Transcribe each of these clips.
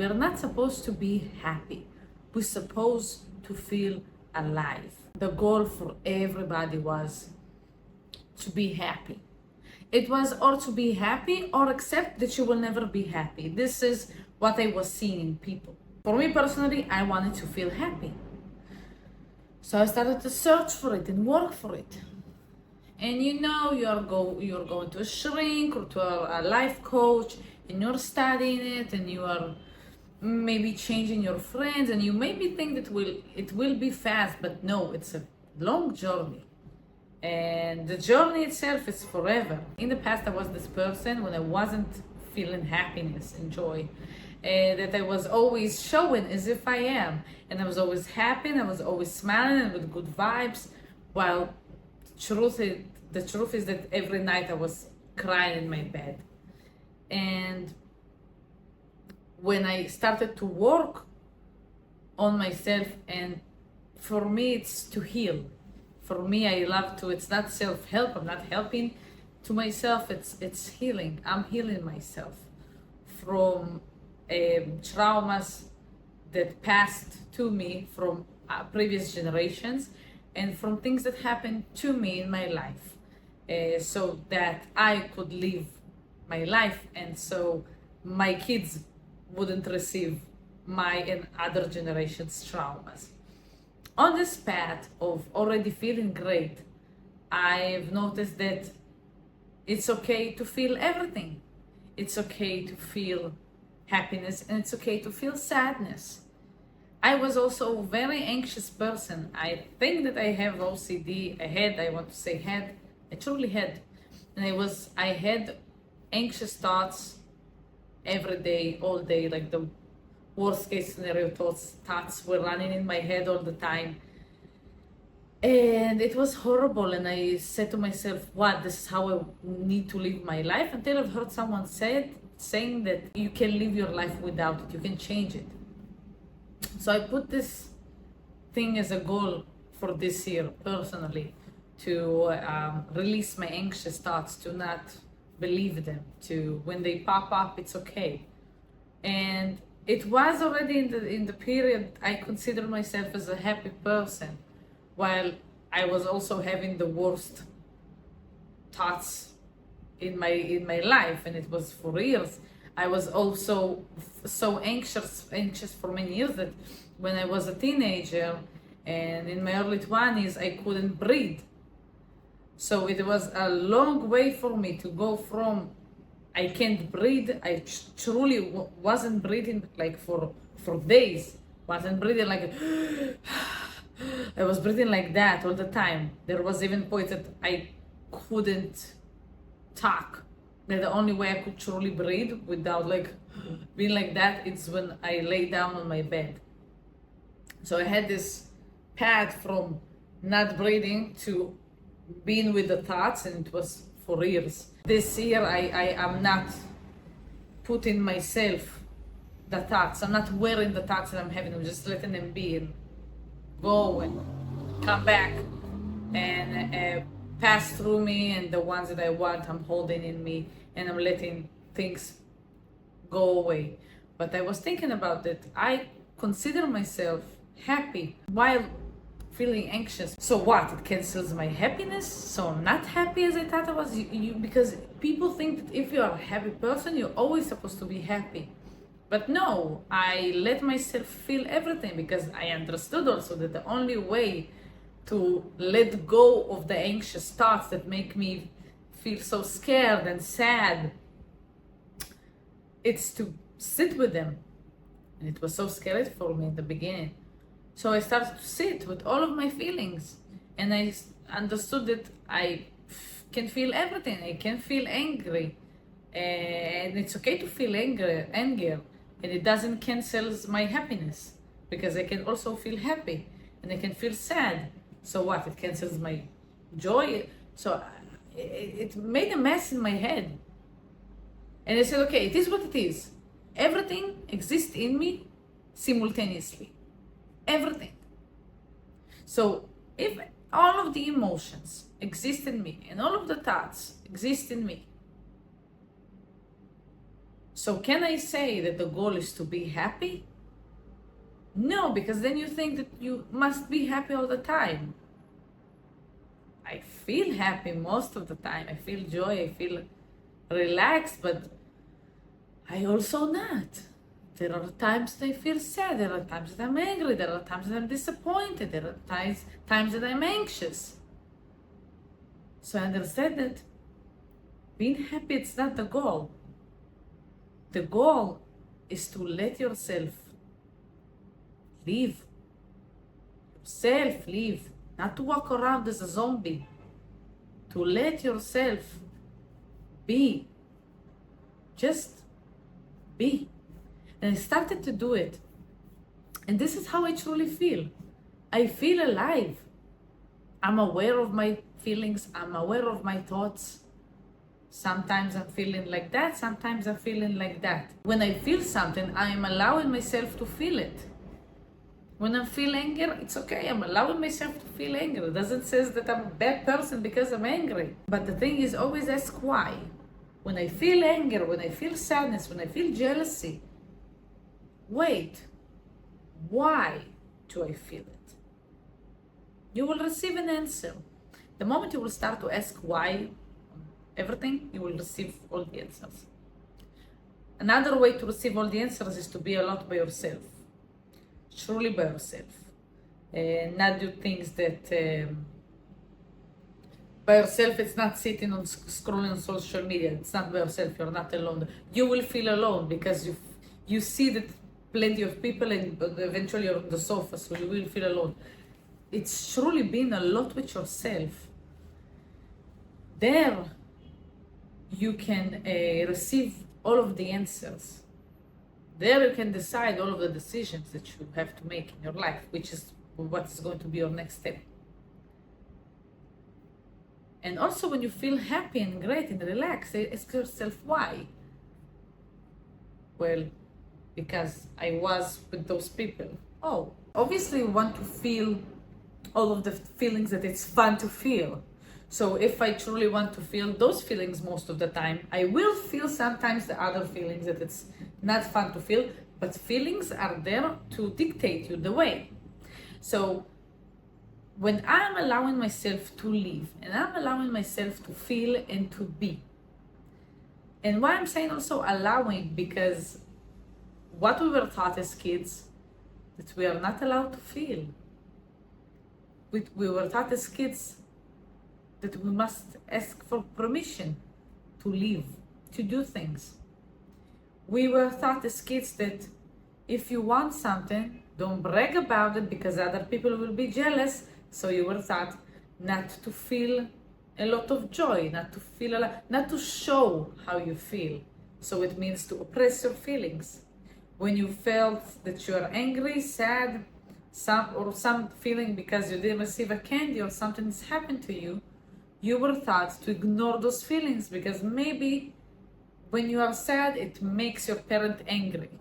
we're not supposed to be happy. We're supposed to feel alive. The goal for everybody was to be happy. It was or to be happy or accept that you will never be happy. This is what I was seeing in people. For me personally, I wanted to feel happy. So I started to search for it and work for it. And you're going to a shrink or to a life coach, and you're studying it, and you are maybe changing your friends, and you maybe think that it will be fast, but no, it's a long journey. And the journey itself is forever. In the past, I was this person when I wasn't feeling happiness and joy, that I was always showing as if I am, and I was always happy, and I was always smiling and with good vibes, while the truth is that every night I was crying in my bed. And when I started to work on myself, and for me it's to heal. For me, I love to, it's not self-help, I'm not helping to myself, it's healing. I'm healing myself from traumas that passed to me from previous generations, and from things that happened to me in my life, so that I could live my life, and so my kids wouldn't receive my and other generations' traumas. On this path of already feeling great, I've noticed that it's okay to feel everything. It's okay to feel happiness, and it's okay to feel sadness. I was also a very anxious person. I think that I have OCD. I truly had. And I had anxious thoughts every day, all day, like the worst case scenario thoughts were running in my head all the time. And it was horrible. And I said to myself, what, this is how I need to live my life? Until I've heard someone saying that you can live your life without it, you can change it. So I put this thing as a goal for this year personally, to release my anxious thoughts, to not believe them, to, when they pop up, it's okay. And it was already in the period I consider myself as a happy person, while I was also having the worst thoughts in my life, and it was for years. I was also so anxious for many years that when I was a teenager and in my early 20s, I couldn't breathe. So it was a long way for me to go from I can't breathe. I truly wasn't breathing like for days. Wasn't breathing like I was breathing like that all the time. There was even points that I couldn't talk. That the only way I could truly breathe without like being like that, it's when I lay down on my bed. So I had this path from not breathing to being with the thoughts, and it was for years. This year I am not putting myself the thoughts. I'm not wearing the thoughts that I'm having. I'm just letting them be and go and come back and pass through me, and the ones that I want I'm holding in me, and I'm letting things go away. But I was thinking about that. I consider myself happy while feeling anxious. So what? It cancels my happiness? So I'm not happy as I thought I was? Because people think that if you are a happy person, you're always supposed to be happy. But no, I let myself feel everything, because I understood also that the only way to let go of the anxious thoughts that make me feel so scared and sad, it's to sit with them. And it was so scary for me in the beginning. So I started to sit with all of my feelings, and I understood that I can feel everything. I can feel angry, and it's okay to feel anger, and it doesn't cancel my happiness, because I can also feel happy, and I can feel sad. So what? It cancels my joy. So it made a mess in my head, and I said, okay, it is what it is. Everything exists in me simultaneously. Everything. So if all of the emotions exist in me and all of the thoughts exist in me, So can I say that the goal is to be happy? No, because then you think that you must be happy all the time. I feel happy most of the time. I feel joy, I feel relaxed, but I also not. There are times that I feel sad, there are times that I'm angry, there are times that I'm disappointed, there are times that I'm anxious. So I understand that being happy is not the goal. The goal is to let yourself live. Yourself live. Not to walk around as a zombie. To let yourself be. Just be. And I started to do it. And this is how I truly feel. I feel alive. I'm aware of my feelings. I'm aware of my thoughts. Sometimes I'm feeling like that. Sometimes I'm feeling like that. When I feel something, I am allowing myself to feel it. When I feel anger, it's okay. I'm allowing myself to feel anger. It doesn't say that I'm a bad person because I'm angry. But the thing is, always ask why. When I feel anger, when I feel sadness, when I feel jealousy, wait, why do I feel it? You will receive an answer. The moment you will start to ask why everything, you will receive all the answers. Another way to receive all the answers is to be a lot by yourself. Truly by yourself. Not do things that by yourself. It's not sitting on scrolling on social media. It's not by yourself. You're not alone. You will feel alone because you see that plenty of people, and eventually you're on the sofa, so you will feel alone. It's truly being a lot with yourself. There you can receive all of the answers. There you can decide all of the decisions that you have to make in your life, which is what is going to be your next step. And also when you feel happy and great and relaxed, ask yourself why. Well, because I was with those people. Oh, obviously you want to feel all of the feelings that it's fun to feel. So if I truly want to feel those feelings most of the time, I will feel sometimes the other feelings that it's not fun to feel, but feelings are there to dictate you the way. So when I'm allowing myself to live and I'm allowing myself to feel and to be, and why I'm saying also allowing, because what we were taught as kids, that we are not allowed to feel. We were taught as kids that we must ask for permission to live, to do things. We were taught as kids that if you want something, don't brag about it because other people will be jealous. So you were taught not to feel a lot of joy, not to show how you feel. So it means to oppress your feelings. When you felt that you are angry, sad, some feeling because you didn't receive a candy or something's happened to you, you were taught to ignore those feelings because maybe when you are sad, it makes your parent angry.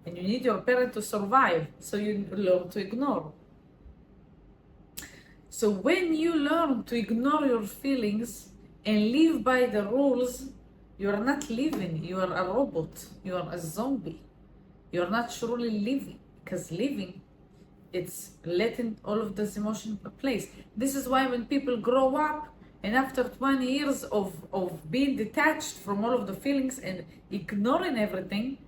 And you need your parent to survive, so you learn to ignore. So when you learn to ignore your feelings and live by the rules, you are not living, you are a robot, you are a zombie. You are not truly living, because living, it's letting all of this emotion place. This is why when people grow up and after 20 years of being detached from all of the feelings and ignoring everything,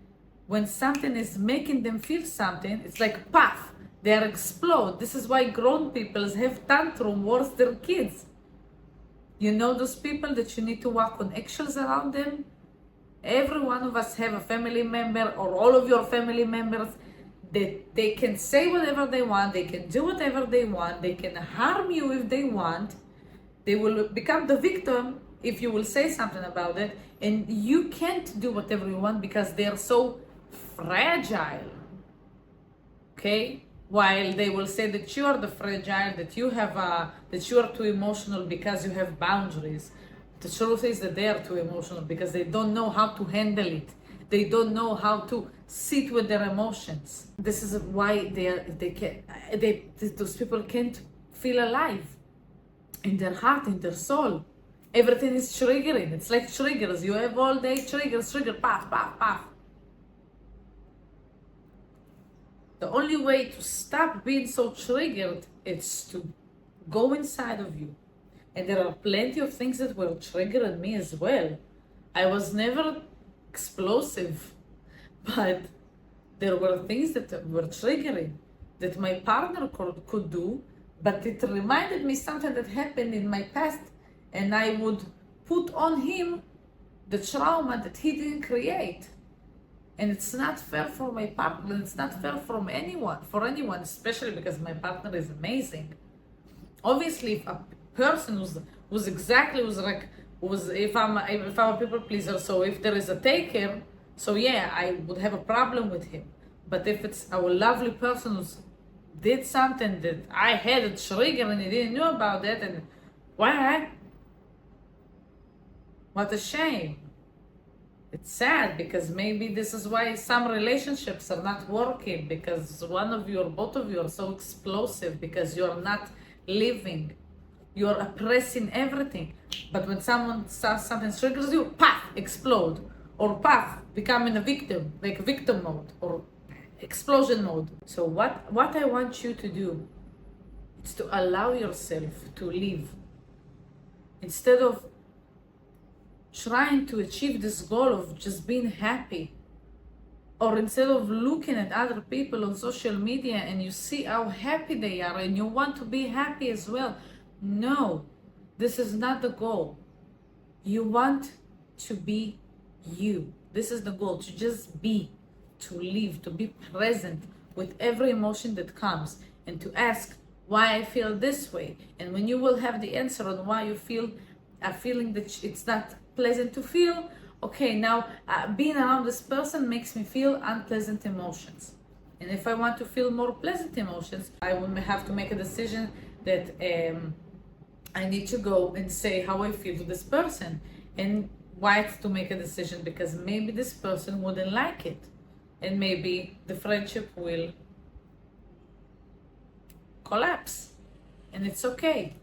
when something is making them feel something, it's like puff, they explode. This is why grown people have tantrum worse than kids. You know those people that you need to walk on eggshells around them? Every one of us have a family member, or all of your family members, that they can say whatever they want, they can do whatever they want, they can harm you if they want. They will become the victim if you will say something about it, and you can't do whatever you want because they are so fragile. Okay? While they will say that you are the fragile, that you are too emotional because you have boundaries. The truth is that they are too emotional because they don't know how to handle it. They don't know how to sit with their emotions. This is why those people can't feel alive in their heart, in their soul. Everything is triggering. It's like triggers. You have all day triggers, path, path, path. The only way to stop being so triggered is to go inside of you. And there are plenty of things that were triggering me as well. I was never explosive, but there were things that were triggering that my partner could do, but it reminded me something that happened in my past, and I would put on him the trauma that he didn't create. And it's not fair for my partner, it's not fair for anyone, especially because my partner is amazing. Obviously, if a person if I'm a people pleaser, so if there is a taker, so yeah, I would have a problem with him. But if it's a lovely person who did something that I had a trigger and he didn't know about that, and why? What a shame. It's sad, because maybe this is why some relationships are not working, because one of you or both of you are so explosive, because you're not living. You're oppressing everything. But when someone says something triggers you, paf, explode. Or paf, becoming a victim, like victim mode or explosion mode. So what I want you to do is to allow yourself to live. Instead of trying to achieve this goal of just being happy, or instead of looking at other people on social media and you see how happy they are and you want to be happy as well. No, this is not the goal. You want to be you. This is the goal, to just be, to live, to be present with every emotion that comes, and to ask why I feel this way. And when you will have the answer on why you feel a feeling that it's not pleasant to feel, okay, now being around this person makes me feel unpleasant emotions. And if I want to feel more pleasant emotions, I will have to make a decision that I need to go and say how I feel to this person. And why to make a decision? Because maybe this person wouldn't like it. And maybe the friendship will collapse. And it's okay.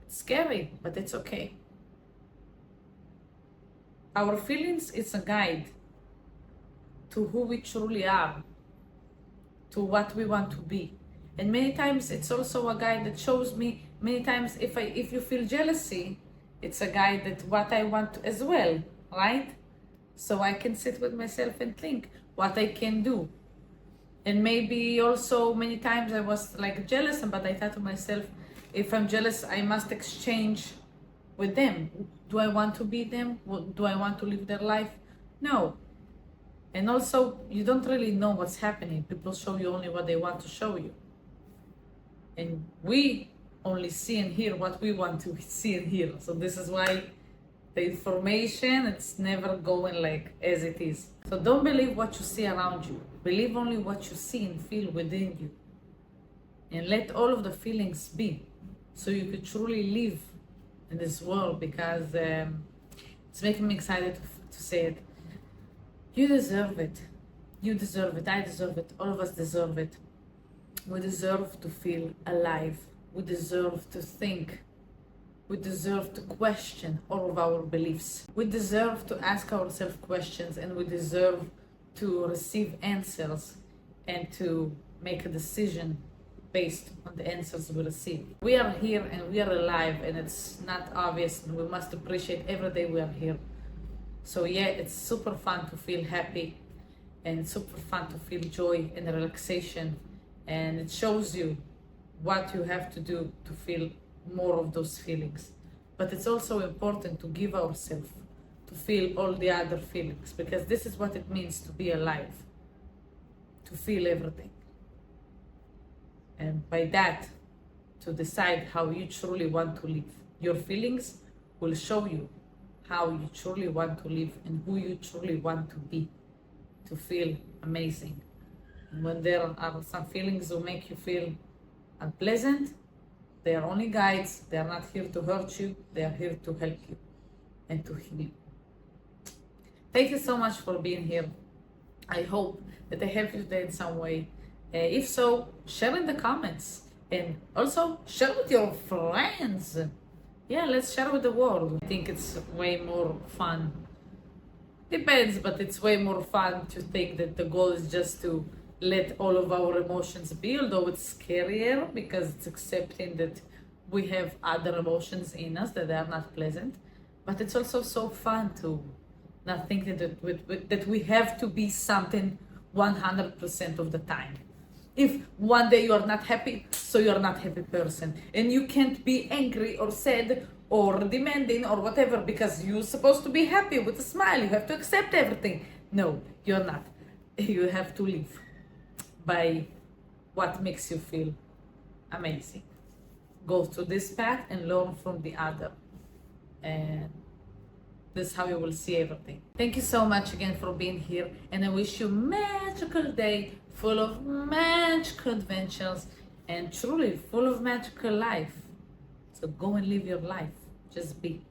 It's scary, but it's okay. Our feelings is a guide to who we truly are, to what we want to be. And many times it's also a guide that shows me, many times if you feel jealousy, it's a guide that what I want as well, right? So I can sit with myself and think what I can do. And maybe also many times I was like jealous, but I thought to myself, if I'm jealous, I must exchange with them. Do I want to be them? Do I want to live their life? No. And also, you don't really know what's happening. People show you only what they want to show you. And we only see and hear what we want to see and hear. So this is why the information, it's never going like as it is. So don't believe what you see around you. Believe only what you see and feel within you. And let all of the feelings be, so you could truly live in this world, because it's making me excited to say it. You deserve it. You deserve it. I deserve it. All of us deserve it. We deserve to feel alive. We deserve to think. We deserve to question all of our beliefs. We deserve to ask ourselves questions, and we deserve to receive answers and to make a decision based on the answers we receive. We are here and we are alive, and it's not obvious, and we must appreciate every day we are here. So yeah, it's super fun to feel happy, and it's super fun to feel joy and relaxation, and it shows you what you have to do to feel more of those feelings. But it's also important to give ourselves to feel all the other feelings, because this is what it means to be alive, to feel everything. And by that, to decide how you truly want to live. Your feelings will show you how you truly want to live and who you truly want to be, to feel amazing. And when there are some feelings that make you feel unpleasant, they are only guides. They are not here to hurt you. They are here to help you and to heal you. Thank you so much for being here. I hope that I helped you today in some way. If so, share in the comments, and also share with your friends. yeah, let's share with the world. I think it's way more fun. Depends, but it's way more fun to think that the goal is just to let all of our emotions be, although it's scarier because it's accepting that we have other emotions in us that they are not pleasant. But it's also so fun to not think that we have to be something 100% of the time. If one day you are not happy, so you're not happy person, and you can't be angry or sad or demanding or whatever because you're supposed to be happy with a smile. You have to accept everything. No, you're not. You have to live by what makes you feel amazing. Go through this path and learn from the other, and this is how you will see everything. Thank you so much again for being here, and I wish you a magical day full of magical adventures and truly full of magical life. So go and live your life. Just be.